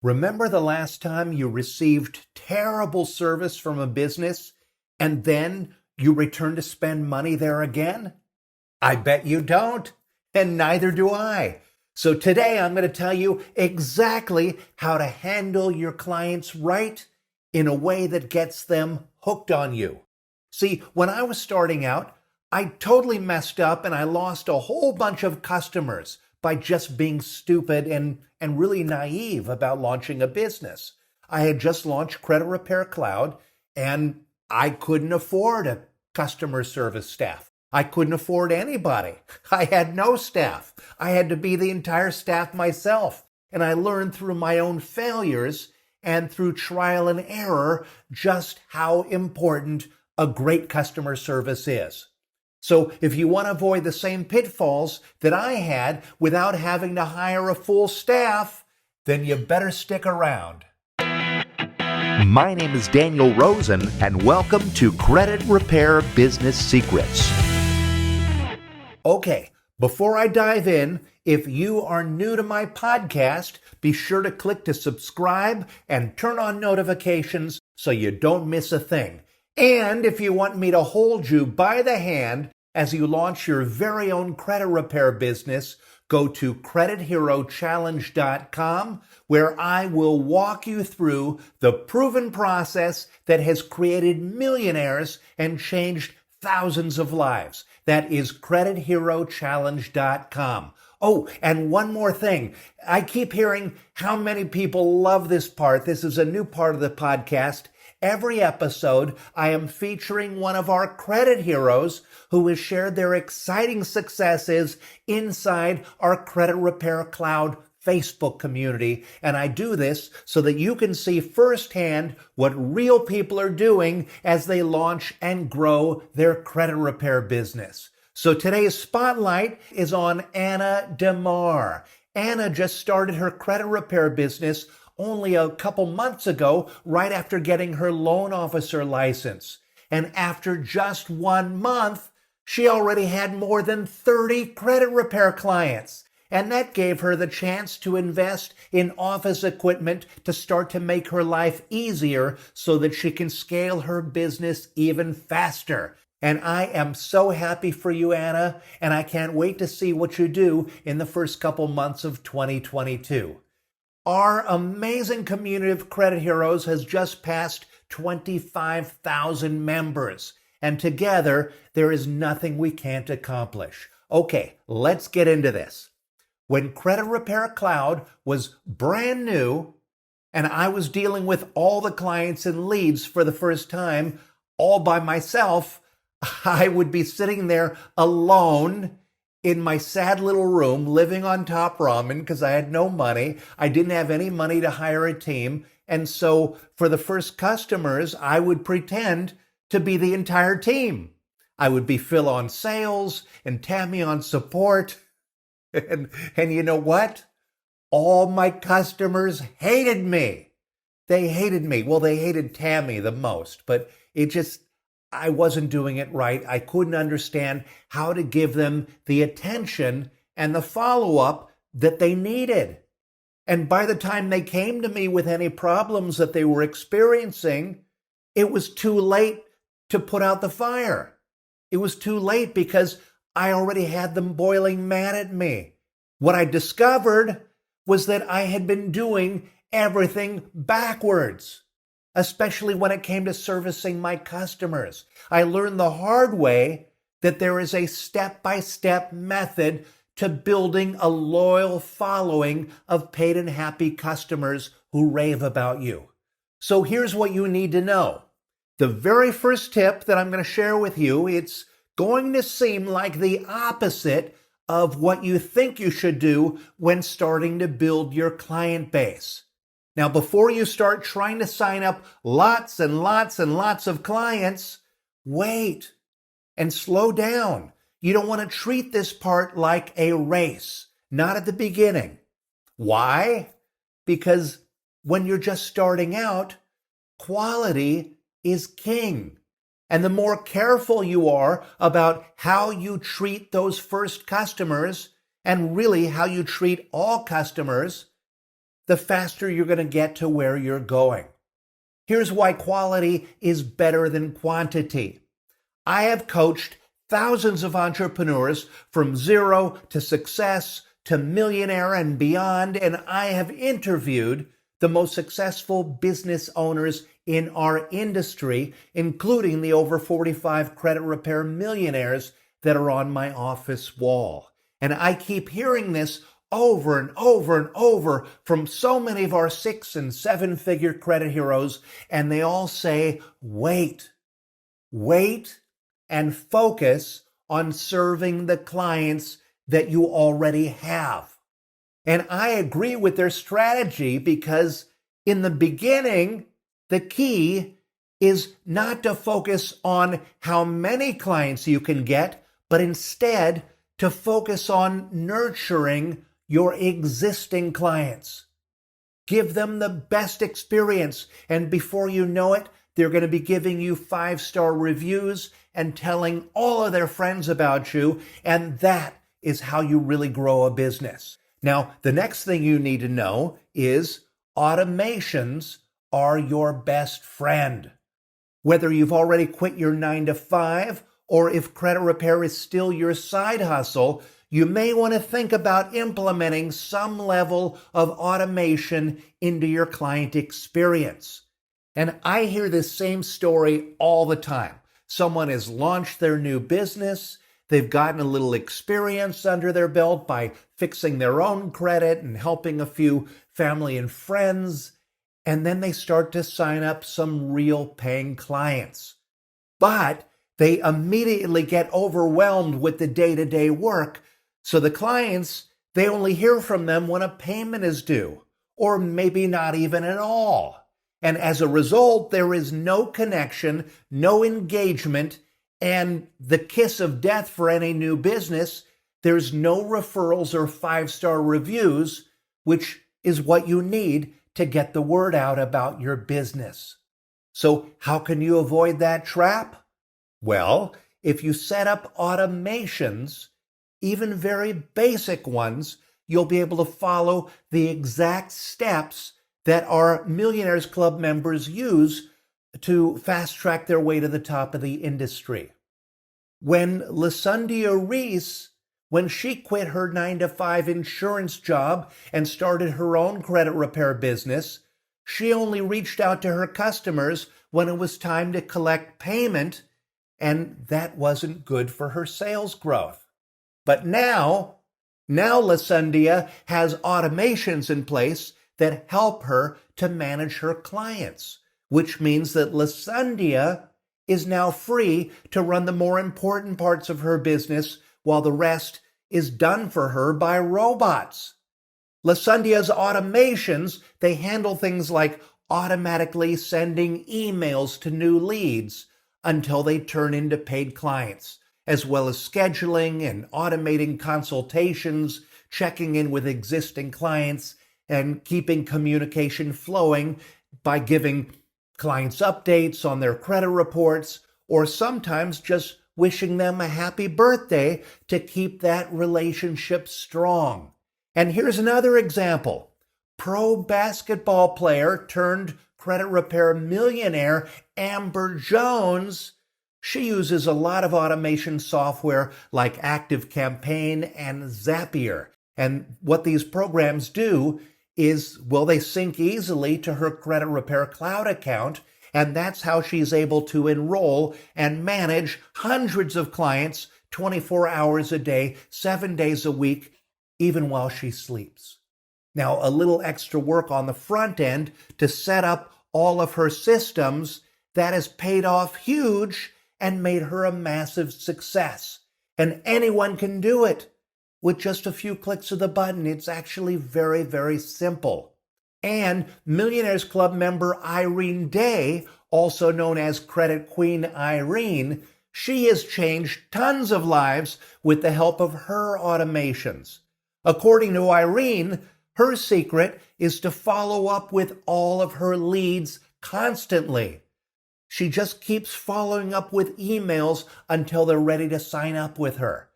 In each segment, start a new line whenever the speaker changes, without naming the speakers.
Remember the last time you received terrible service from a business and then you return to spend money there again? I bet you don't, and neither do I. So today I'm going to tell you exactly how to handle your clients right in a way that gets them hooked on you. See, when I was starting out, I totally messed up and I lost a whole bunch of customers by just being stupid and really naive about launching a business. I had just launched Credit Repair Cloud and I couldn't afford a customer service staff. I couldn't afford anybody. I had no staff. I had to be the entire staff myself. And I learned through my own failures and through trial and error just how important a great customer service is. So if you want to avoid the same pitfalls that I had without having to hire a full staff, then you better stick around. My name is Daniel Rosen, and welcome to Credit Repair Business Secrets. Okay, before I dive in, if you are new to my podcast, be sure to click to subscribe and turn on notifications so you don't miss a thing. And if you want me to hold you by the hand as you launch your very own credit repair business, go to creditherochallenge.com, where I will walk you through the proven process that has created millionaires and changed thousands of lives. That is creditherochallenge.com. Oh, and one more thing. I keep hearing how many people love this part. This is a new part of the podcast. Every episode, I am featuring one of our credit heroes who has shared their exciting successes inside our Credit Repair Cloud Facebook community. And I do this so that you can see firsthand what real people are doing as they launch and grow their credit repair business. So today's spotlight is on Anna DeMar. Anna just started her credit repair business only a couple months ago, right after getting her loan officer license. And after just 1 month, she already had more than 30 credit repair clients. And that gave her the chance to invest in office equipment to start to make her life easier so that she can scale her business even faster. And I am so happy for you, Anna, and I can't wait to see what you do in the first couple months of 2022. Our amazing community of credit heroes has just passed 25,000 members, and together there is nothing we can't accomplish. Okay, let's get into this. When Credit Repair Cloud was brand new, and I was dealing with all the clients and leads for the first time, all by myself, I would be sitting there alone in my sad little room, living on top ramen because I had no money. I didn't have any money to hire a team. And so for the first customers, I would pretend to be the entire team. I would be Phil on sales and Tammy on support. And you know what? All my customers hated me. They hated me. Well, they hated Tammy the most, but I wasn't doing it right. I couldn't understand how to give them the attention and the follow-up that they needed. And by the time they came to me with any problems that they were experiencing, it was too late to put out the fire. It was too late because I already had them boiling mad at me. What I discovered was that I had been doing everything backwards, especially when it came to servicing my customers. I learned the hard way that there is a step-by-step method to building a loyal following of paid and happy customers who rave about you. So here's what you need to know. The very first tip that I'm going to share with you, it's going to seem like the opposite of what you think you should do when starting to build your client base. Now, before you start trying to sign up lots and lots and lots of clients, wait and slow down. You don't want to treat this part like a race, not at the beginning. Why? Because when you're just starting out, quality is king. And the more careful you are about how you treat those first customers, and really how you treat all customers, the faster you're going to get to where you're going. Here's why quality is better than quantity. I have coached thousands of entrepreneurs from zero to success to millionaire and beyond, and I have interviewed the most successful business owners in our industry, including the over 45 credit repair millionaires that are on my office wall. And I keep hearing this over and over and over from so many of our 6- and 7-figure credit heroes, and they all say, wait, and focus on serving the clients that you already have. And I agree with their strategy because in the beginning, the key is not to focus on how many clients you can get, but instead to focus on nurturing your existing clients. Give them the best experience, and before you know it, they're going to be giving you 5-star reviews and telling all of their friends about you, and that is how you really grow a business. Now, the next thing you need to know is automations are your best friend. Whether you've already quit your 9-to-5 or if credit repair is still your side hustle, you may want to think about implementing some level of automation into your client experience. And I hear this same story all the time. Someone has launched their new business. They've gotten a little experience under their belt by fixing their own credit and helping a few family and friends. And then they start to sign up some real paying clients. But they immediately get overwhelmed with the day-to-day work. So the clients, they only hear from them when a payment is due, or maybe not even at all. And as a result, there is no connection, no engagement, and the kiss of death for any new business. There's no referrals or 5-star reviews, which is what you need to get the word out about your business. So how can you avoid that trap? Well, if you set up automations, even very basic ones, you'll be able to follow the exact steps that our Millionaires Club members use to fast-track their way to the top of the industry. When LaSundia Reese, when she quit her 9-to-5 insurance job and started her own credit repair business, she only reached out to her customers when it was time to collect payment, and that wasn't good for her sales growth. But now LaSundia has automations in place that help her to manage her clients, which means that LaSundia is now free to run the more important parts of her business while the rest is done for her by robots. LaSundia's automations, they handle things like automatically sending emails to new leads until they turn into paid clients, as well as scheduling and automating consultations, checking in with existing clients, and keeping communication flowing by giving clients updates on their credit reports, or sometimes just wishing them a happy birthday to keep that relationship strong. And here's another example. Pro basketball player turned credit repair millionaire Amber Jones. She uses a lot of automation software like Active Campaign and Zapier. And what these programs do is, well, they sync easily to her credit repair cloud account, and that's how she's able to enroll and manage hundreds of clients 24 hours a day, 7 days a week, even while she sleeps. Now, a little extra work on the front end to set up all of her systems, that has paid off huge and made her a massive success. And anyone can do it with just a few clicks of the button. It's actually very, very simple. And Millionaires Club member Irene Day, also known as Credit Queen Irene, she has changed tons of lives with the help of her automations. According to Irene, her secret is to follow up with all of her leads constantly. She just keeps following up with emails until they're ready to sign up with her.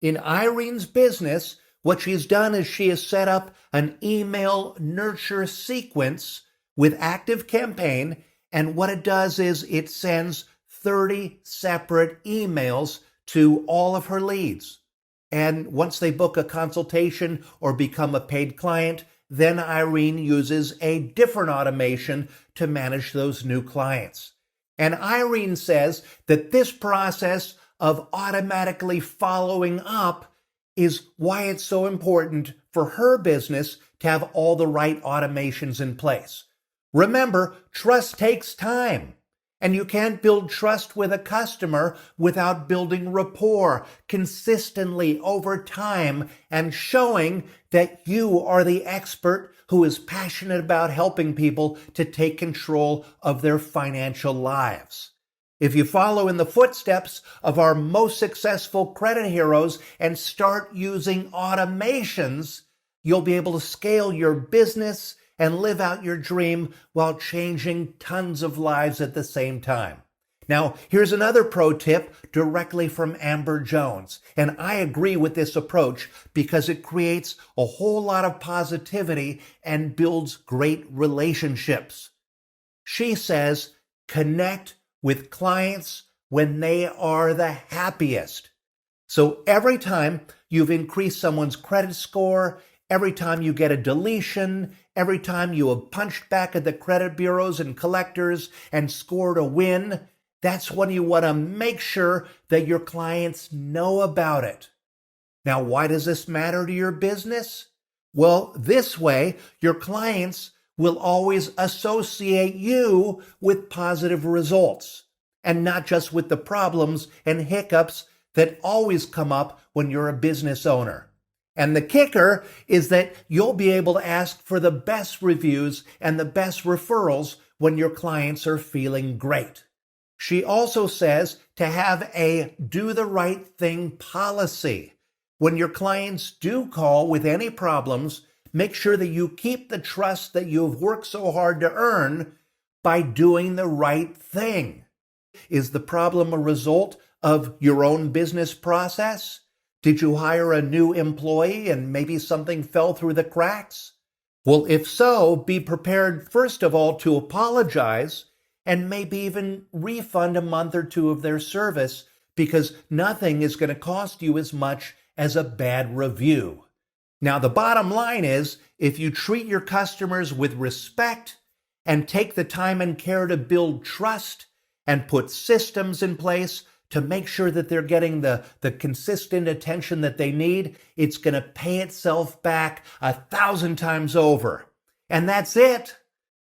In Irene's business, What she's done is she has set up an email nurture sequence with ActiveCampaign, and what it does is it sends 30 separate emails to all of her leads. And once they book a consultation or become a paid client, then Irene uses a different automation to manage those new clients. And Irene says that this process of automatically following up is why it's so important for her business to have all the right automations in place. Remember, trust takes time. And you can't build trust with a customer without building rapport consistently over time and showing that you are the expert who is passionate about helping people to take control of their financial lives. If you follow in the footsteps of our most successful credit heroes and start using automations, you'll be able to scale your business and live out your dream while changing tons of lives at the same time. Now, here's another pro tip directly from Amber Jones. And I agree with this approach because it creates a whole lot of positivity and builds great relationships. She says, connect with clients when they are the happiest. So every time you've increased someone's credit score, every time you get a deletion, every time you have punched back at the credit bureaus and collectors and scored a win, that's when you want to make sure that your clients know about it. Now, why does this matter to your business? Well, this way, your clients will always associate you with positive results and not just with the problems and hiccups that always come up when you're a business owner. And the kicker is that you'll be able to ask for the best reviews and the best referrals when your clients are feeling great. She also says to have a do the right thing policy. When your clients do call with any problems, make sure that you keep the trust that you've worked so hard to earn by doing the right thing. Is the problem a result of your own business process? Did you hire a new employee and maybe something fell through the cracks? Well, if so, be prepared, first of all, to apologize and maybe even refund a month or two of their service, because nothing is going to cost you as much as a bad review. Now, the bottom line is, if you treat your customers with respect and take the time and care to build trust and put systems in place to make sure that they're getting the consistent attention that they need, it's going to pay itself back 1,000 times over. And that's it.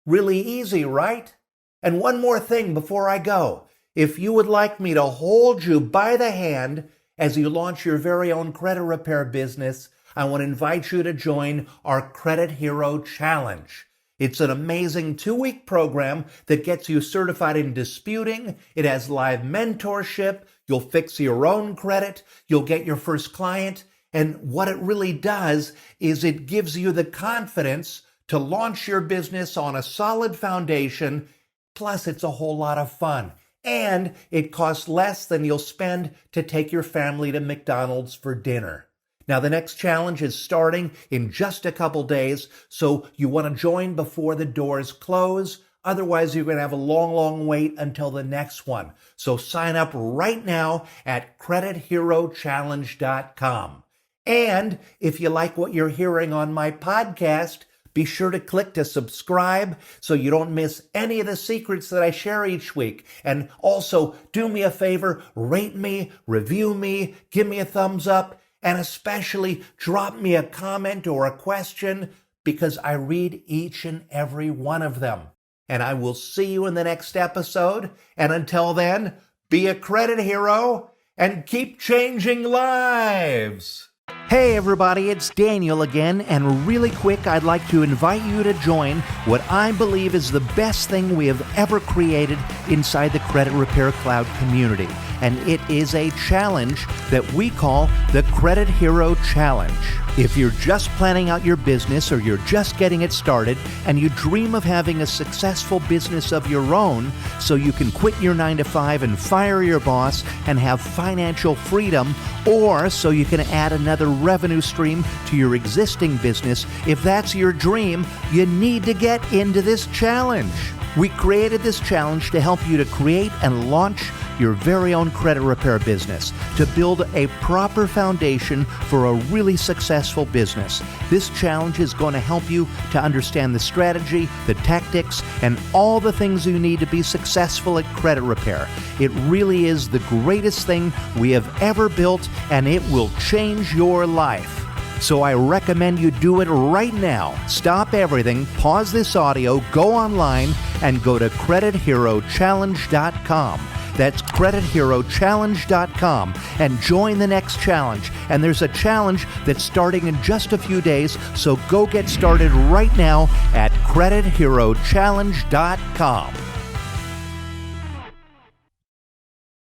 Really easy, right? And one more thing before I go. If you would like me to hold you by the hand as you launch your very own credit repair business, I want to invite you to join our Credit Hero Challenge. It's an amazing 2-week program that gets you certified in disputing. It has live mentorship. You'll fix your own credit. You'll get your first client. And what it really does is it gives you the confidence to launch your business on a solid foundation. Plus, it's a whole lot of fun. And it costs less than you'll spend to take your family to McDonald's for dinner. Now, the next challenge is starting in just a couple days, so you want to join before the doors close. Otherwise, you're going to have a long wait until the next one. So sign up right now at CreditHeroChallenge.com. And if you like what you're hearing on my podcast, be sure to click to subscribe so you don't miss any of the secrets that I share each week. And also, do me a favor, rate me, review me, give me a thumbs up, and especially drop me a comment or a question, because I read each and every one of them. And I will see you in the next episode. And until then, be a credit hero and keep changing lives. Hey everybody, it's Daniel again, and really quick, I'd like to invite you to join what I believe is the best thing we have ever created inside the Credit Repair Cloud community. And it is a challenge that we call the Credit Hero Challenge. If you're just planning out your business or you're just getting it started and you dream of having a successful business of your own so you can quit your 9-to-5 and fire your boss and have financial freedom, or so you can add another revenue stream to your existing business, if that's your dream, you need to get into this challenge. We created this challenge to help you to create and launch your very own credit repair business, to build a proper foundation for a really successful business. This challenge is going to help you to understand the strategy, the tactics, and all the things you need to be successful at credit repair. It really is the greatest thing we have ever built, and it will change your life. So I recommend you do it right now. Stop everything, pause this audio, go online, and go to CreditHeroChallenge.com. That's CreditHeroChallenge.com and join the next challenge. And there's a challenge that's starting in just a few days, so go get started right now at CreditHeroChallenge.com.